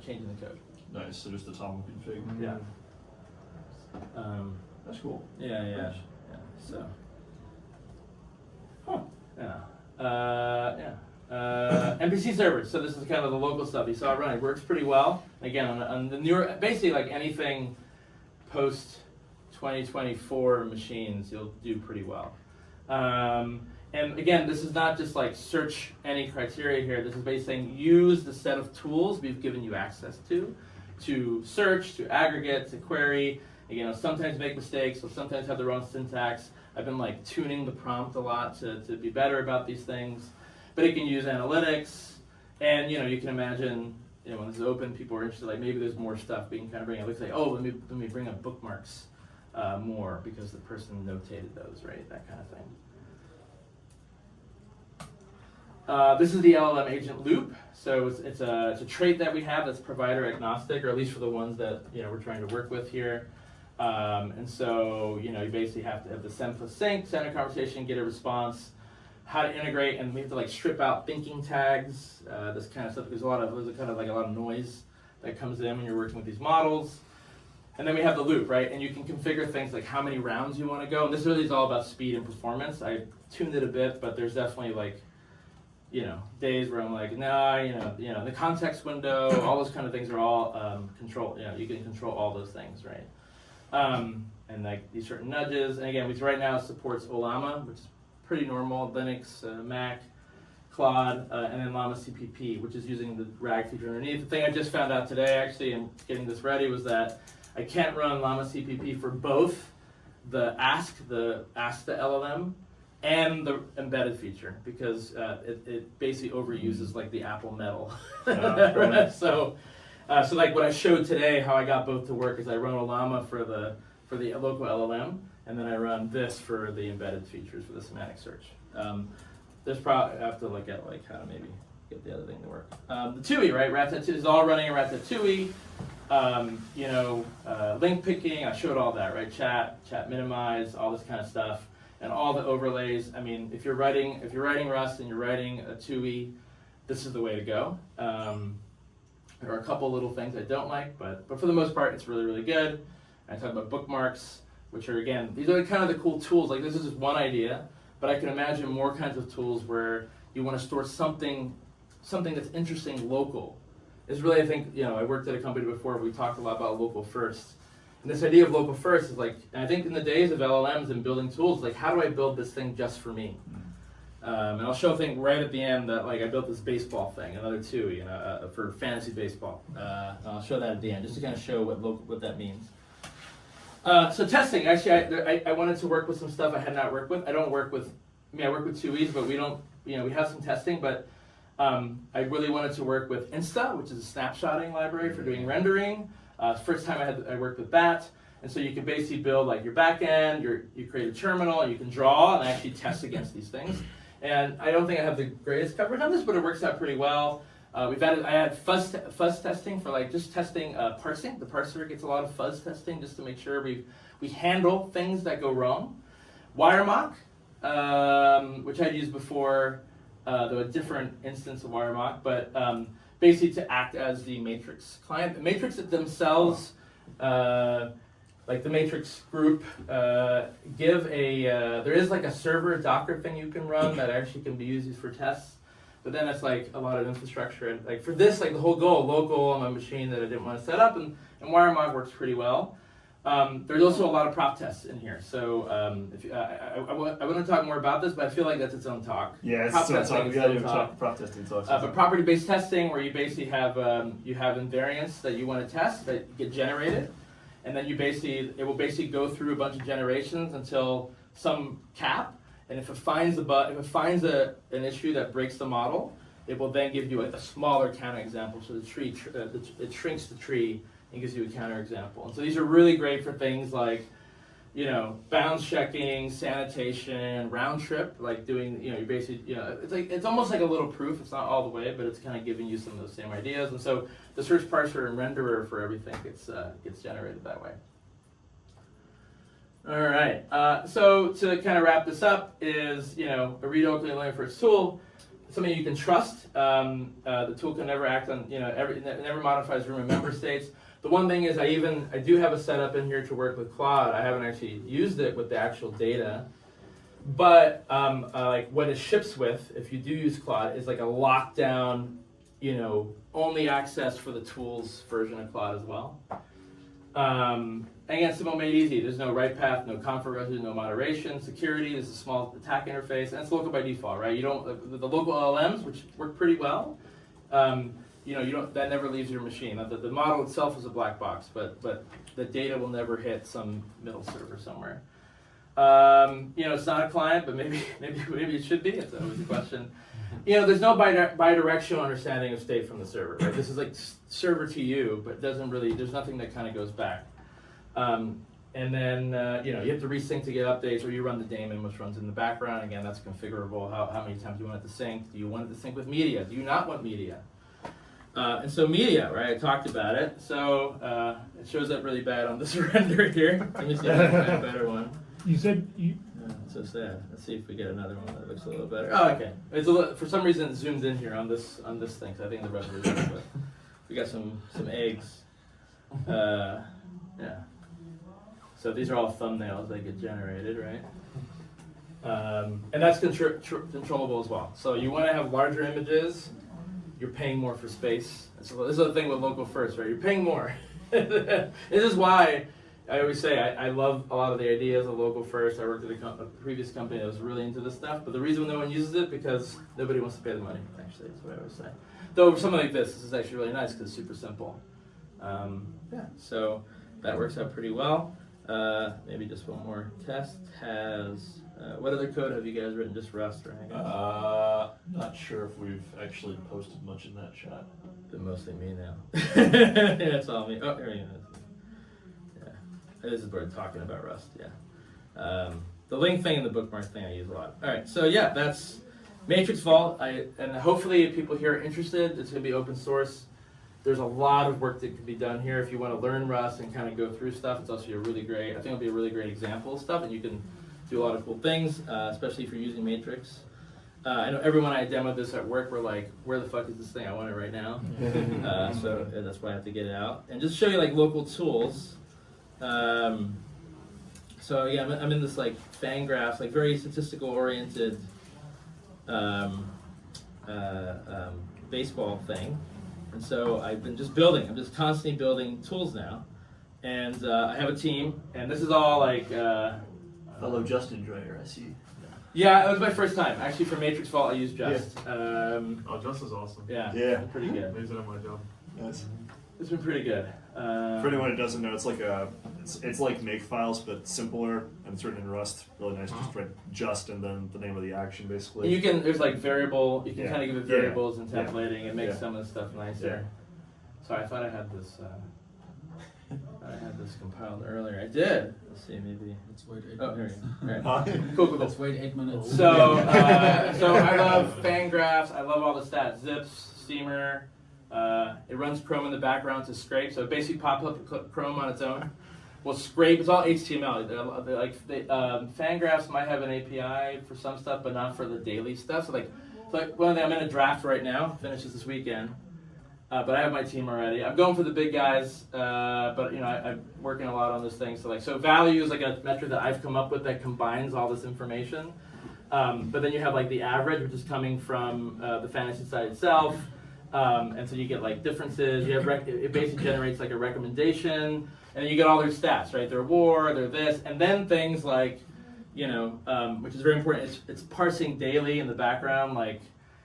changing the code. Nice. So just the Toml config. Yeah. That's cool. Yeah. Nice. Yeah. So. Huh. Yeah. MPC servers. So this is kind of the local stuff you saw running. Works pretty well. Again, on the newer, basically like anything post 2024 machines, you'll do pretty well. And again, this is not just like search any criteria here. This is basically saying use the set of tools we've given you access to search, to aggregate, to query. Again, sometimes make mistakes, so sometimes have the wrong syntax. I've been like tuning the prompt a lot to be better about these things. But it can use analytics, and you can imagine when this is open, people are interested. Like maybe there's more stuff we can kind of bring up. Like say, oh, let me bring up bookmarks more because the person notated those, right? That kind of thing. This is the LLM agent loop. So it's a trait that we have that's provider agnostic, or at least for the ones that we're trying to work with here. And so you basically have to have the send plus sync, send a conversation, get a response, how to integrate, and we have to like strip out thinking tags, this kind of stuff. There's kind of like a lot of noise that comes in when you're working with these models. And then we have the loop, right? And you can configure things like how many rounds you want to go. And this really is all about speed and performance. I tuned it a bit, but there's definitely like, days where I'm like, the context window, all those kind of things are all control. You can control all those things, right? And like these certain nudges. And again, right now it supports Olama, which is pretty normal, Linux, Mac, Claude, and then Llama CPP, which is using the RAG feature underneath. The thing I just found out today, actually, and getting this ready, was that I can't run Llama CPP for both the Ask the LLM and the embedded feature, because it basically overuses like the Apple Metal. So like what I showed today, how I got both to work is I run Olama for the local LLM, and then I run this for the embedded features for the semantic search. There's probably I have to look at like how to maybe get the other thing to work. The TUI, right? Ratatouille is all running in Ratatouille. Link picking. I showed all that, right? Chat minimize, all this kind of stuff, and all the overlays. I mean, if you're writing Rust and you're writing a TUI, this is the way to go. There are a couple little things I don't like, but for the most part, it's really, really good. I talk about bookmarks, which are, again, these are kind of the cool tools. Like, this is just one idea, but I can imagine more kinds of tools where you want to store something that's interesting local. It's really, I think, I worked at a company before where we talked a lot about local first. And this idea of local first is like, and I think in the days of LLMs and building tools, like, how do I build this thing just for me? And I'll show a thing right at the end that like I built this baseball thing, another TUI, for fantasy baseball. And I'll show that at the end, just to kind of show what that means. So testing, actually, I wanted to work with some stuff I had not worked with. I work with TUIs, but we don't, we have some testing, but I really wanted to work with Insta, which is a snapshotting library for doing rendering. First time I worked with that. And so you can basically build like your backend, you create a terminal, and you can draw and actually test against these things. And I don't think I have the greatest coverage on this, but it works out pretty well. I had fuzz testing for like just testing parsing. The parser gets a lot of fuzz testing just to make sure we handle things that go wrong. WireMock, which I'd used before, though a different instance of WireMock, but basically to act as the Matrix client. The Matrix themselves, like the Matrix group, give there is like a server Docker thing you can run that actually can be used for tests. But then it's like a lot of infrastructure, and like for this, like the whole goal, local on my machine that I didn't want to set up, and WireMock works pretty well. There's also a lot of prop tests in here, so I want to talk more about this, but I feel like that's its own talk. Yeah, it's prop its own testing talk. Prop testing talks. But property-based testing, where you basically have invariants that you want to test that get generated, and then it will basically go through a bunch of generations until some cap. And if it finds an issue that breaks the model, it will then give you a smaller counterexample. So the tree, it shrinks the tree and gives you a counterexample. And so these are really great for things like, bounds checking, sanitation, round trip, like doing, you basically, it's almost like a little proof. It's not all the way, but it's kind of giving you some of those same ideas. And so the search parser and renderer for everything gets generated that way. All right, so to kind of wrap this up is, a read-only learning first tool, something you can trust. The tool can never act on, it never modifies room and member states. The one thing is I do have a setup in here to work with Claude. I haven't actually used it with the actual data, but like what it ships with, if you do use Claude, is like a lockdown, only access for the tools version of Claude as well. Again, Simple made easy. There's no write path, no config resolution, no moderation, security. There's a small attack interface, and it's local by default, right? You don't the local LLMs, which work pretty well. You don't that never leaves your machine. The model itself is a black box, but the data will never hit some middle server somewhere. It's not a client, but maybe it should be. It's always a question. There's no bidirectional understanding of state from the server, right? This is like server to you, but it doesn't really. There's nothing that kind of goes back. And then, you have to resync to get updates, or you run the daemon, which runs in the background. Again, that's configurable, how many times you want it to sync. Do you want it to sync with media? Do you not want media? And so media, right, I talked about it. So it shows up really bad on this render here. Let me see if I can find a better one. You said you... It's so sad. Let's see if we get another one that looks a little better. Oh, okay. It's for some reason it zoomed in here on this thing, so I think the resolution, but we got some eggs. Yeah. So these are all thumbnails that get generated, right? And that's controllable as well. So you want to have larger images, you're paying more for space. So this is the thing with local first, right? You're paying more. This is why I always say I love a lot of the ideas of local first. I worked at a previous company that was really into this stuff, but the reason no one uses it because nobody wants to pay the money, actually, is what I always say. Though for something like this is actually really nice because it's super simple. Yeah, so that works out pretty well. Maybe just one more test has, what other code have you guys written? Just Rust or anything? Not sure if we've actually posted much in that chat. But mostly me now. Yeah, it's all me. Oh, there you go. Yeah, this is where I'm talking about Rust, yeah. The link thing and the bookmark thing I use a lot. All right, so yeah, that's Matrix Vault. And hopefully if people here are interested, it's gonna be open source. There's a lot of work that can be done here if you want to learn Rust and kind of go through stuff. It's also I think it'll be a really great example of stuff, and you can do a lot of cool things, especially if you're using Matrix. I know everyone I demoed this at work were like, where the fuck is this thing? I want it right now. So that's why I have to get it out. And just show you like local tools. So yeah, I'm in this like fan graphs, like very statistical oriented baseball thing. And so I've been just building. I'm just constantly building tools now. And I have a team, and this is all like... Fellow Justin Dreyer, I see. Yeah, it was my first time. Actually, for Matrix Vault, I used Just. Just is awesome. Yeah, pretty good. He's done my job. Yes. It's been pretty good. For anyone who doesn't know, it's like it's like Makefiles, but simpler, and it's written in Rust. Really nice. Just write just and then the name of the action, basically. And there's like variable. You can kind of give it variables and Yeah. templating. It makes some of the stuff nicer. Yeah. Sorry, I thought I had this. Compiled earlier. I did. Let's see, maybe. Let's wait 8 Oh, minutes. here. All right. Cool. Let's wait 8 minutes. So I love fan graphs. I love all the stats, zips, steamer. It runs Chrome in the background to scrape, so it basically pops up Chrome on its own. We'll scrape. It's all HTML. Fangraphs might have an API for some stuff, but not for the daily stuff. So one thing, I'm in a draft right now. Finishes this weekend. But I have my team already. I'm going for the big guys, but I'm working a lot on this thing. So value is like a metric that I've come up with that combines all this information. But then you have like the average, which is coming from the fantasy site itself, and so you get like differences. You have it basically generates like a recommendation, and then you get all their stats, right? Their WAR, their this, and then things like, which is very important. It's parsing daily in the background, like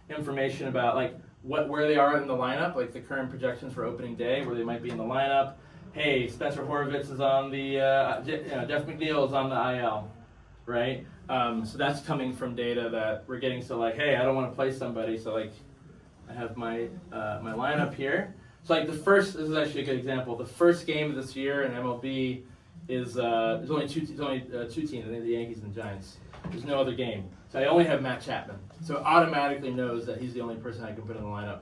information about like where they are in the lineup, like the current projections for opening day, where they might be in the lineup. Hey, Spencer Horowitz is on the, Jeff McNeil is on the IL, right? So that's coming from data that we're getting. So like, hey, I don't want to play somebody, so like, I have my my lineup here. So like this is actually a good example. The first game of this year in MLB is there's only two teams. I think the Yankees and the Giants. There's no other game. So I only have Matt Chapman. So it automatically knows that he's the only person I can put in the lineup,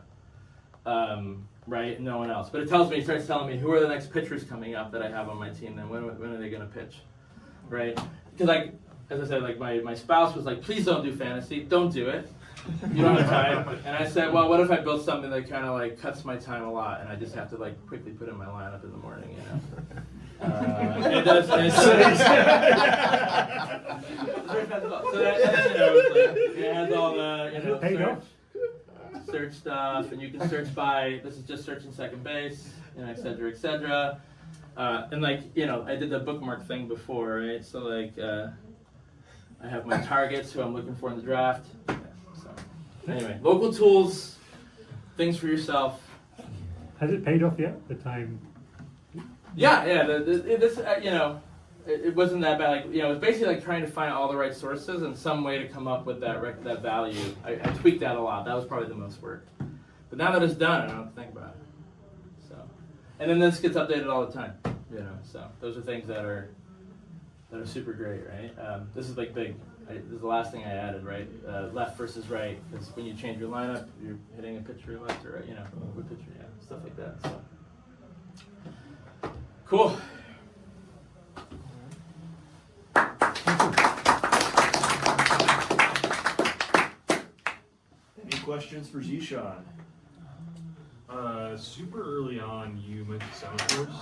right? No one else. But it starts telling me who are the next pitchers coming up that I have on my team. Then when are they going to pitch, right? Because like, as I said, like my spouse was like, please don't do fantasy. Don't do it. You don't have time. And I said, well, what if I build something that kind of like cuts my time a lot, and I just have to like quickly put in my lineup in the morning, it does. So it has all the search stuff, and you can search by. This is just searching second base, et cetera, et cetera. And like I did the bookmark thing before, right? So like I have my targets who I'm looking for in the draft. Yeah, so anyway, local tools, things for yourself. Has it paid off yet? The time. Yeah. It wasn't that bad. Like, it was basically like trying to find all the right sources and some way to come up with that value. I tweaked that a lot. That was probably the most work. But now that it's done, I don't have to think about it. So, and then this gets updated all the time. So those are things that are super great, right? This is like big. This is the last thing I added, right? Left versus right, because when you change your lineup, you're hitting a pitcher left or right. Good pitcher, stuff like that. So. Cool. Any questions for Zeeshan? Super early on, you mentioned semaphores.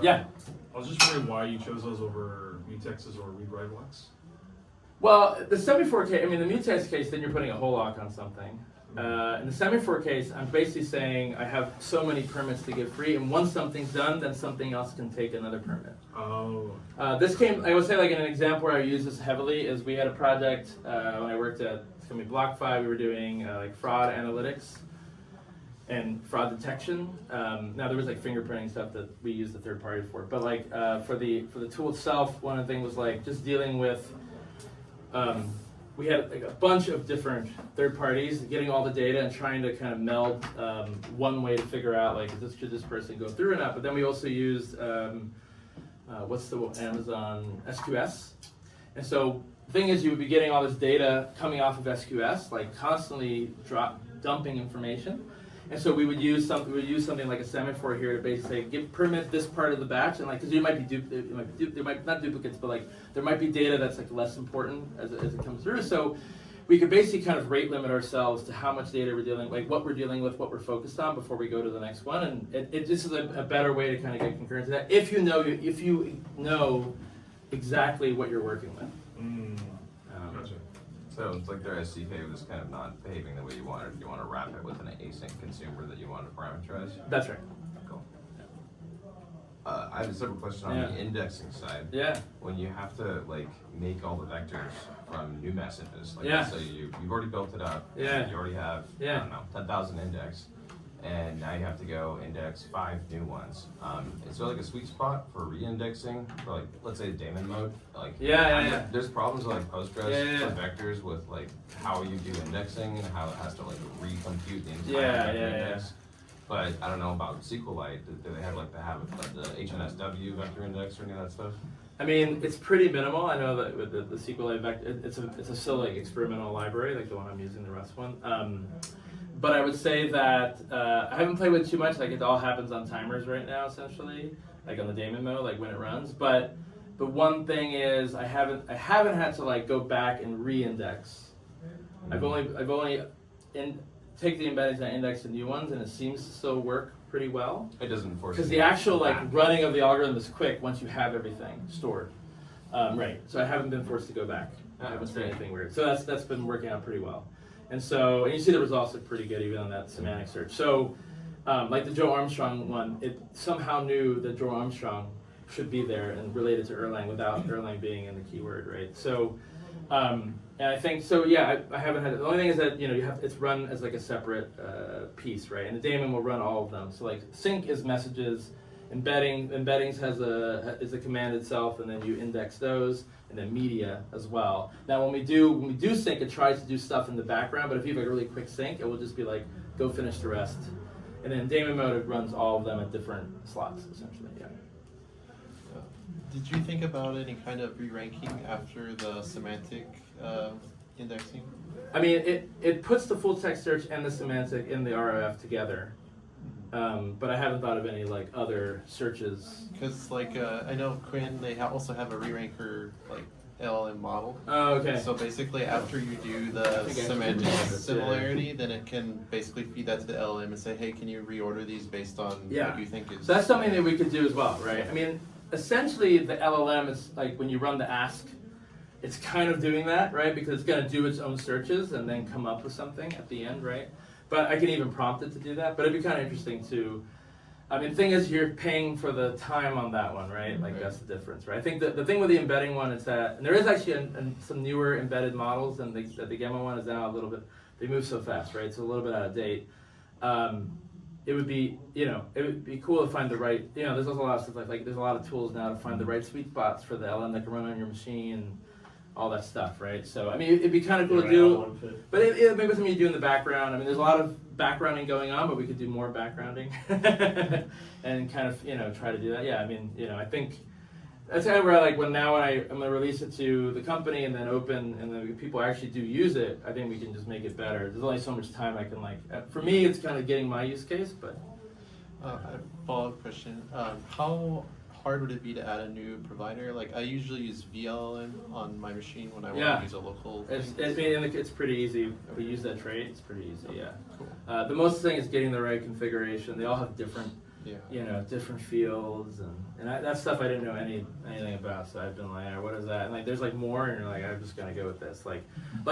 Yeah. I was just wondering why you chose those over mutexes or read-write blocks. Well, the semaphore case, the mutex case, then you're putting a whole lock on something. In the semaphore case, I'm basically saying I have so many permits to give free, and once something's done, then something else can take another permit. Oh. I would say like in an example where I use this heavily is we had a project when I worked at BlockFi, we were doing like fraud analytics and fraud detection. Now there was like fingerprinting stuff that we used the third party for, but like for the tool itself, one of the things was like just dealing with. We had like a bunch of different third parties getting all the data and trying to kind of meld one way to figure out like should this person go through or not. But then we also used what's the Amazon SQS, and so the thing is you would be getting all this data coming off of SQS, like constantly dumping information. And so we would use something like a semaphore here to basically say, permit this part of the batch, and like because there might be not duplicates, but like there might be data that's like less important as it comes through. So we could basically kind of rate limit ourselves to how much data we're dealing, like what we're dealing with, what we're focused on before we go to the next one, and it just is a better way to kind of get concurrence to that if you know exactly what you're working with. Gotcha. So it's like their SDK was kind of not behaving the way you wanted. You want to wrap it with an async consumer that you want to parameterize? That's right. Cool. I have a separate question on the indexing side. Yeah. When you have to like make all the vectors from new messages, like so you've already built it up. Yeah. You already have I don't know 10,000 index, and now you have to go index 5 new ones. Is there like a sweet spot for re-indexing for like let's say daemon mode? Like there's problems with like Postgres for vectors with like how you do indexing and how it has to like recompute the entire index. But I don't know about SQLite. Do they have like the HNSW vector index or any of that stuff? I mean, it's pretty minimal. I know that with the SQLite vector, it's a still like experimental library, like the one I'm using, the Rust one. But I would say that I haven't played with too much. Like it all happens on timers right now, essentially, like on the daemon mode, like when it runs. But the one thing is, I haven't had to like go back and re-index. I've only take the embeddings and I index the new ones, and it seems to still work pretty well. It doesn't force. Because the actual like running of the algorithm is quick once you have everything stored. Right. So I haven't been forced to go back. I haven't seen anything weird. So that's been working out pretty well. And so, and you see the results look pretty good even on that semantic search. So, like the Joe Armstrong one, it somehow knew that Joe Armstrong should be there and related to Erlang without Erlang being in the keyword, right? So, and I think so. Yeah, I haven't had. The only thing is that it's run as like a separate piece, right? And the daemon will run all of them. So like sync is messages, embeddings is a command itself, and then you index those, and then media as well. Now when we do sync, it tries to do stuff in the background, but if you have a really quick sync, it will just be like go finish the rest. And then daemon mode, it runs all of them at different slots, essentially. Yeah. Did you think about any kind of re-ranking after the semantic indexing? I mean, it puts the full text search and the semantic in the ROF together, but I haven't thought of any like other searches. Because like I know Quinn, they also have a re-ranker like LLM model. Oh, okay. So basically, after you do the semantic similarity, then it can basically feed that to the LLM and say, hey, can you reorder these based on what you think is... So that's something that we could do as well, right? I mean, essentially the LLM is like when you run the ask, it's kind of doing that, right? Because it's going to do its own searches and then come up with something at the end, right? But I can even prompt it to do that. But it'd be kind of interesting to... I mean, the thing is, you're paying for the time on that one, right? Like, that's the difference, right? I think the thing with the embedding one is that, and there is actually some newer embedded models, and the Gemma one is now a little bit, they move so fast, right? So a little bit out of date. It would be, it would be cool to find the right, there's also a lot of stuff like there's a lot of tools now to find the right sweet spots for the LM that can run on your machine and all that stuff, right? So, I mean, it'd be kind of cool to do, but it maybe something you do in the background. I mean, there's a lot of backgrounding going on, but we could do more backgrounding and kind of, try to do that. Yeah, I mean, I think that's kind of where I'm going to release it to the company and then open, and then people actually do use it, I think we can just make it better. There's only so much time I can for me, it's kind of getting my use case, but. A follow-up question. How hard would it be to add a new provider? Like I usually use VLM on my machine when I want to use a local thing. It's pretty easy. We use that trait. It's pretty easy. Yeah. Cool. The most thing is getting the right configuration. They all have different, different fields and that stuff I didn't know anything about. So I've been like, what is that? And there's more, and you're like, I'm just gonna go with this. Like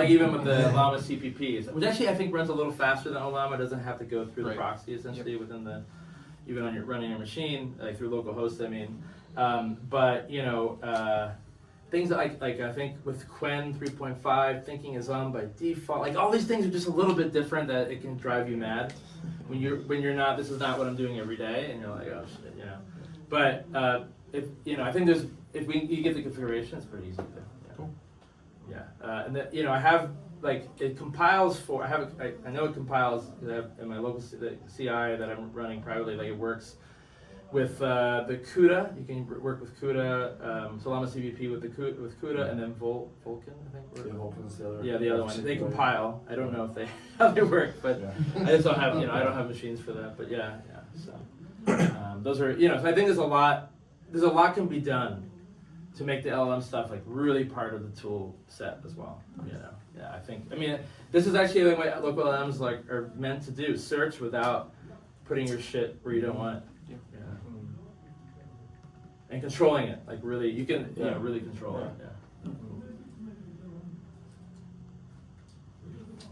even with the Llama CPPs, which actually I think runs a little faster than Llama. Doesn't have to go through the proxy essentially within the. Even on running your machine, like through localhost, I mean. But, things like I think with Quen 3.5, thinking is on by default. Like all these things are just a little bit different that it can drive you mad when you're not, this is not what I'm doing every day, and you're like, oh shit, But, if you get the configuration, it's pretty easy to do. Cool. Yeah, and then, I have, it compiles for, I know it compiles in my local CI that I'm running privately, it works with the CUDA. You can work with CUDA, Solana CVP with CUDA, and then Vulkan, I think. Vulkan's the other. Yeah, the other one. They compile. I don't know if how they work, but I just don't have, I don't have machines for that. But yeah. So those are, so I think there's a lot can be done to make the LLM stuff really part of the tool set as well. Yeah, I think. I mean, this is actually what local LLMs are meant to do: search without putting your shit where you don't want it. Yeah. And controlling it, really, you can really control it. Yeah.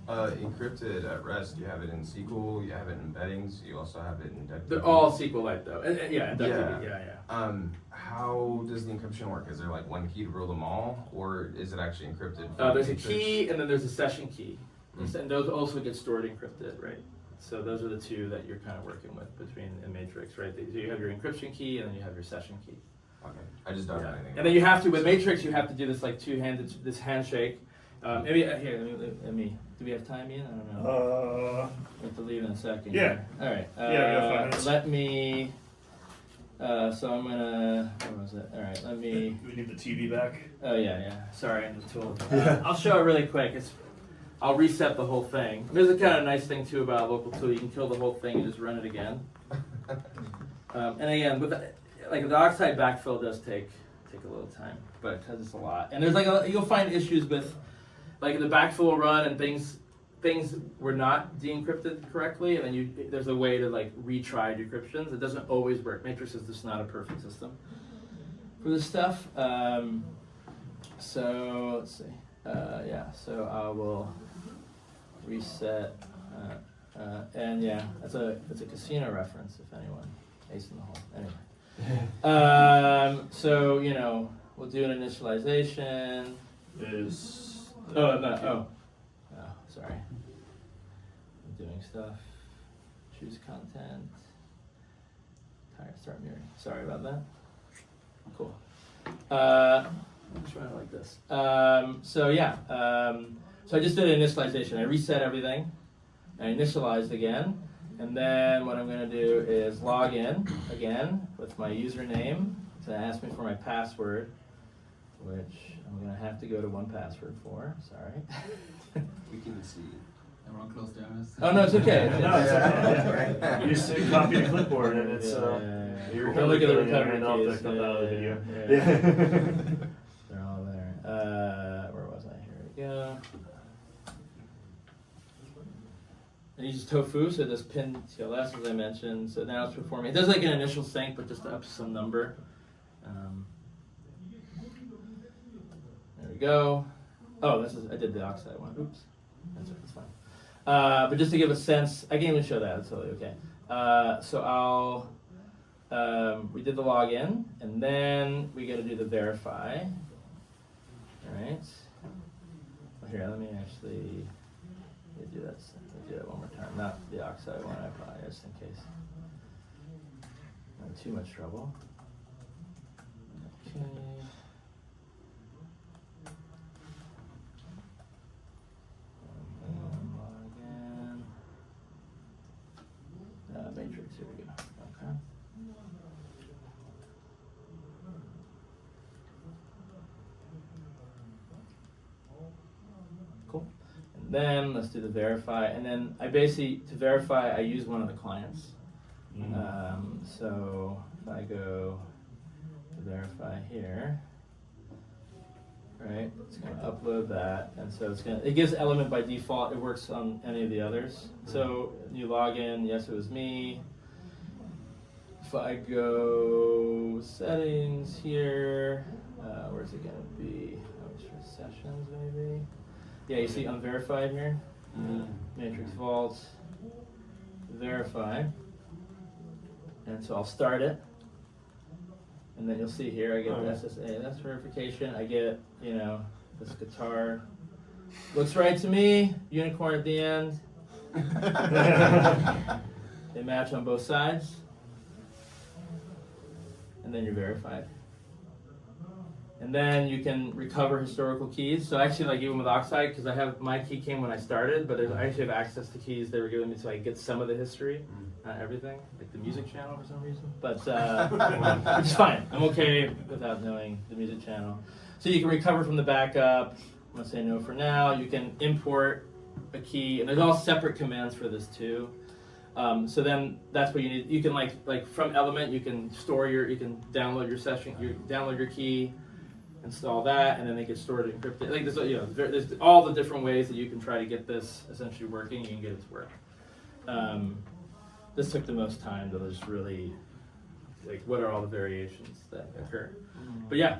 Encrypted at rest, you have it in SQL, you have it in embeddings, you also have it in DuckDB. They're all SQLite though, and DuckDB, yeah. How does the encryption work? Is there one key to rule them all, or is it actually encrypted? There's a key, and then there's a session key, and those also get stored encrypted, right? So those are the two that you're kind of working with between in Matrix, right? So you have your encryption key, and then you have your session key. Okay, I just don't know anything. And then you have to, with Matrix, you have to do this this handshake. Maybe here. Let me. Do we have time, Ian? I don't know. We have to leave in a second. Yeah. Here. All right. Yeah, we got 5 minutes. Let me. So I'm gonna. Where was it? All right. Let me. We need the TV back. Oh yeah. Sorry, I'm the tool. I'll show it really quick. I'll reset the whole thing. There's a kind of nice thing too about a local tool. You can kill the whole thing and just run it again. And again, with the oxide backfill does take a little time, but because it's a lot. And there's you'll find issues with the backfill will run and things were not de-encrypted correctly, and then there's a way to retry decryptions. It doesn't always work. Matrix is just not a perfect system for this stuff. So let's see. So I will reset. And yeah, it's a casino reference if anyone. Ace in the hole. Anyway. So we'll do an initialization. Sorry. I'm doing stuff. Choose content. Start mirroring. Sorry about that. Cool. I'm just running like this. So I just did an initialization. I reset everything. I initialized again. And then what I'm going to do is log in again with my username. It's going to ask me for my password, which I'm going to have to go to 1Password for. Sorry. We can see. Everyone close their eyes. Oh, no, it's okay. No, it's okay. You just copy the clipboard and it's you're Look at the recovery and I'll keys. come out of the video. They're all there. Where was I? Here we go. And uses tofu, so it does pin TLS as I mentioned. So now it's performing. It does an initial sync, but just up to some number. There we go. Oh, I did the oxide one. Oops. That's fine. But just to give a sense, I can even show that. It's totally okay. So we did the login, and then we got to do the verify. All right. Well, here, let me actually do that. Do that one more time. Not the oxide one, I probably, just in case. Not too much trouble. Okay. Log in. Matrix, here we go. Okay. Cool. And then let's do the verify. And then to verify, I use one of the clients. So if I go to verify here, right, it's going to upload that. And so it gives element by default. It works on any of the others. So you log in, yes, it was me. If I go settings here, where's it going to be? Sessions maybe? Yeah, you see unverified here. Matrix Vault, verify. And so I'll start it. And then you'll see here I get the SSA. That's verification. I get, this guitar. Looks right to me. Unicorn at the end. They match on both sides. And then you're verified. And then you can recover historical keys. So actually, even with Oxide, because my key came when I started, but I actually have access to keys they were giving me so I can get some of the history, not everything, like the music channel for some reason. But which is fine. I'm okay without knowing the music channel. So you can recover from the backup. I'm gonna say no for now. You can import a key, and there's all separate commands for this too. So then that's what you need. You can like from Element, you can download your session, download your key. Install that, and then they get stored and encrypted. There's all the different ways that you can try to get this essentially working. You can get it to work. This took the most time to just really, what are all the variations that occur? But yeah.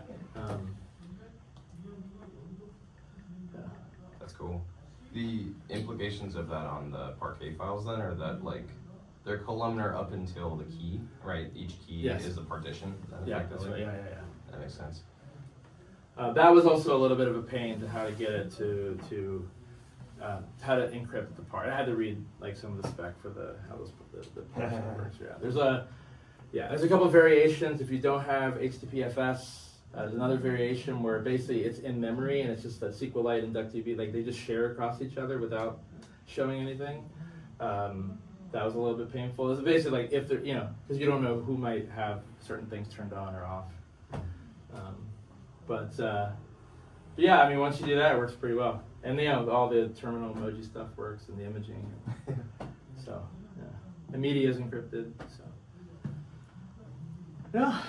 That's cool. The implications of that on the Parquet files then are that they're columnar up until the key, right? Each key is a partition. Yeah, that's right. Yeah. That makes sense. That was also a little bit of a pain to how to get it to how to encrypt the part. I had to read some of the spec for how the parts works. Yeah, there's a couple of variations. If you don't have HTTPFS There's another variation where basically it's in memory and it's just that SQLite and DuckDB, like they just share across each other without showing anything. That was a little bit painful. It's basically like if they're, because you don't know who might have certain things turned on or off. But yeah, I mean, once you do that, it works pretty well. And all the terminal emoji stuff works and the imaging. So yeah, the media is encrypted. So yeah.